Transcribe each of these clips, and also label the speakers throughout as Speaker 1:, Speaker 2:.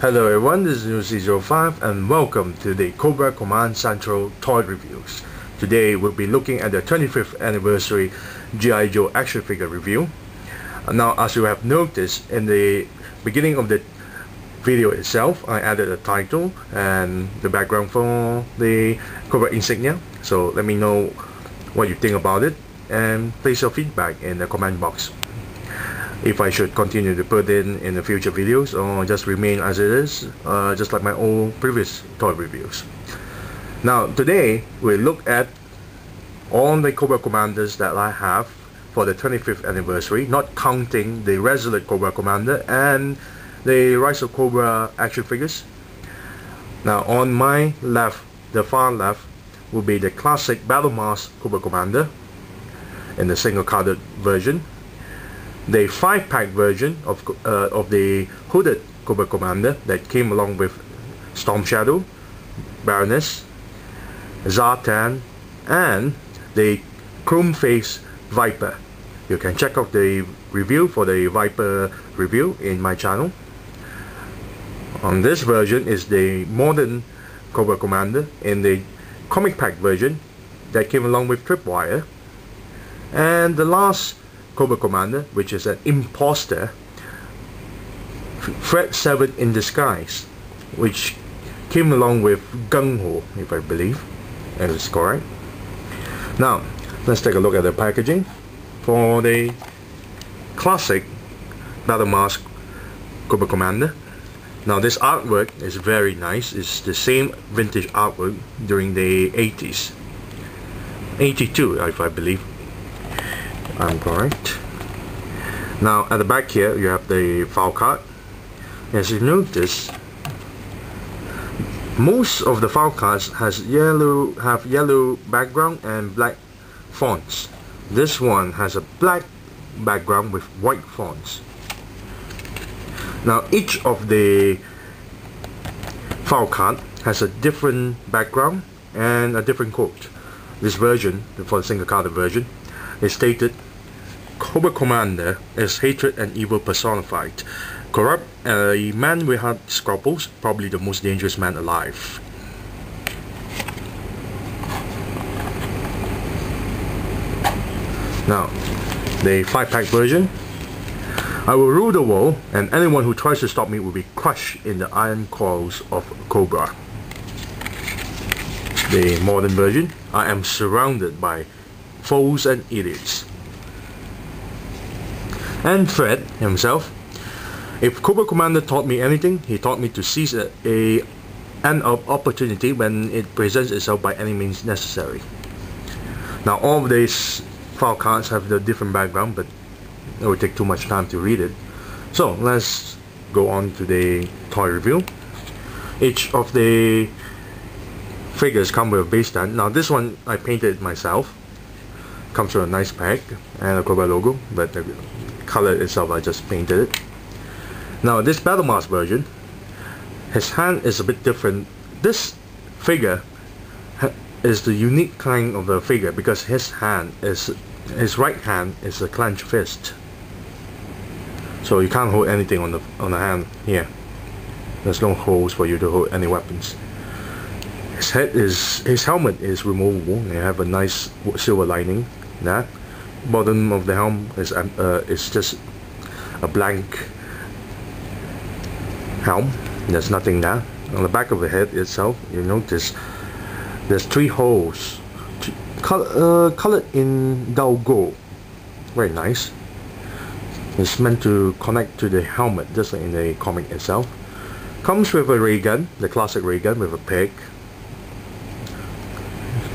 Speaker 1: Hello everyone, this is News05 and welcome to the Cobra Command Central Toy Reviews. Today we'll be looking at the 25th Anniversary G.I. Joe action figure review. Now, as you have noticed in the beginning of the video itself, I added a title and the background for the Cobra insignia. So let me know what you think about it and place your feedback in the comment box. If I should continue to put in the future videos or just remain as it is, just like my old previous toy reviews. Now today we look at all the Cobra Commanders that I have for the 25th anniversary, not counting the Resolute Cobra Commander and the Rise of Cobra action figures. Now on my left, the far left, will be the classic Battle Mask Cobra Commander in the single carded version. The 5-pack version of the Hooded Cobra Commander that came along with Storm Shadow, Baroness, Zartan, and the Chrome Face Viper. You can check out the review for the Viper review in my channel. On this version is the modern Cobra Commander in the comic pack version that came along with Tripwire, and the last Cobra Commander, which is an imposter, Fred 7 in disguise, which came along with Gung Ho, if I believe, and it's correct. Now let's take a look at the packaging for the classic Battle Mask Cobra Commander. Now this artwork is very nice. It's the same vintage artwork during the 80s, 82 if I believe I'm correct. Now at the back here you have the file card. As you notice, most of the file cards have yellow background and black fonts. This one has a black background with white fonts. Now each of the file card has a different background and a different quote. This version, for the single carded version, is stated, "Cobra Commander is hatred and evil personified. Corrupt, a man without scruples, probably the most dangerous man alive." Now, the 5-pack version. "I will rule the world, and anyone who tries to stop me will be crushed in the iron coils of Cobra." The modern version. "I am surrounded by foes and idiots." And Fred himself. "If Cobra Commander taught me anything, he taught me to seize an opportunity when it presents itself by any means necessary." Now all of these file cards have the different background, but it would take too much time to read it. So let's go on to the toy review. Each of the figures come with a base stand. Now this one I painted myself. Comes with a nice pack and a Cobra logo, but the color itself I just painted it. Now this Battle Mask version, his hand is a bit different. This figure is the unique kind of the figure because his right hand is a clenched fist. So you can't hold anything on the hand here. There's no holes for you to hold any weapons. His helmet is removable. They have a nice silver lining. That bottom of the helm is just a blank helm. There's nothing there. On the back of the head itself, you notice there's 3 holes, colored in dull gold. Very nice. It's meant to connect to the helmet, just like in the comic itself. Comes with a ray gun, the classic ray gun with a peg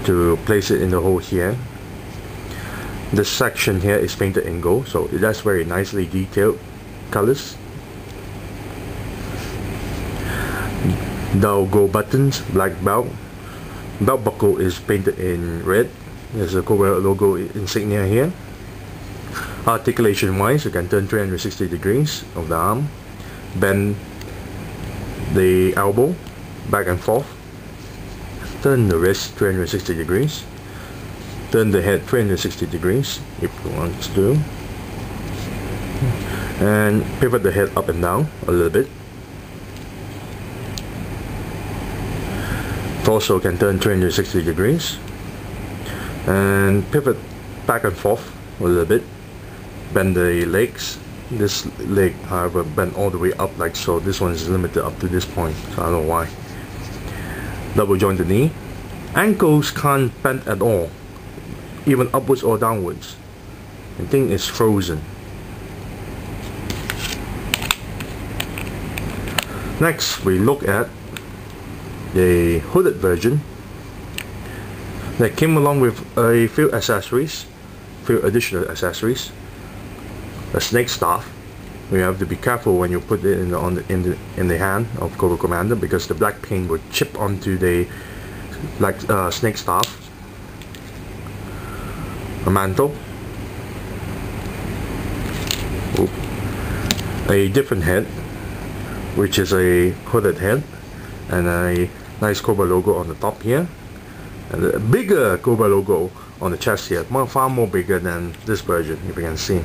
Speaker 1: to place it in the hole here. This section here is painted in gold, so that's very nicely detailed colors. Dull gold buttons, black belt. Belt buckle is painted in red. There's a Cobra logo insignia here. Articulation wise, you can turn 360 degrees of the arm, bend the elbow back and forth, turn the wrist 360 degrees, turn the head 360 degrees if you want to, and pivot the head up and down a little bit. Torso can turn 360 degrees and pivot back and forth a little bit. Bend the legs. This leg, however, bend all the way up like so. This one is limited up to this point, so I don't know why. Double joint the knee. Ankles can't bend at all, even upwards or downwards. The thing is frozen. Next, we look at the hooded version that came along with a few accessories, few additional accessories. A snake staff. You have to be careful when you put it in the hand of Cobra Commander, because the black paint will chip onto the snake staff. A mantle. A different head, which is a hooded head, and a nice Cobra logo on the top here, and a bigger Cobra logo on the chest here, far more bigger than this version, if you can see.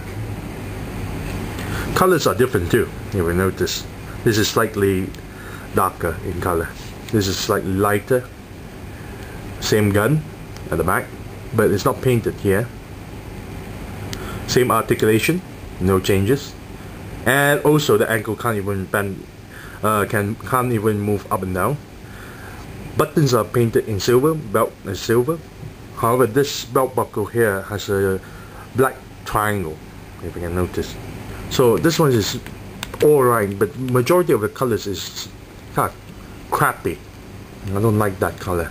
Speaker 1: Colors are different too, if you notice. This is slightly darker in color. This is slightly lighter. Same gun at the back, but it's not painted here. Same articulation, no changes. And also the ankle can't even bend, can't even move up and down. Buttons are painted in silver, belt is silver. However, this belt buckle here has a black triangle, if you can notice. So this one is alright, but majority of the colors is kind of crappy. I don't like that color.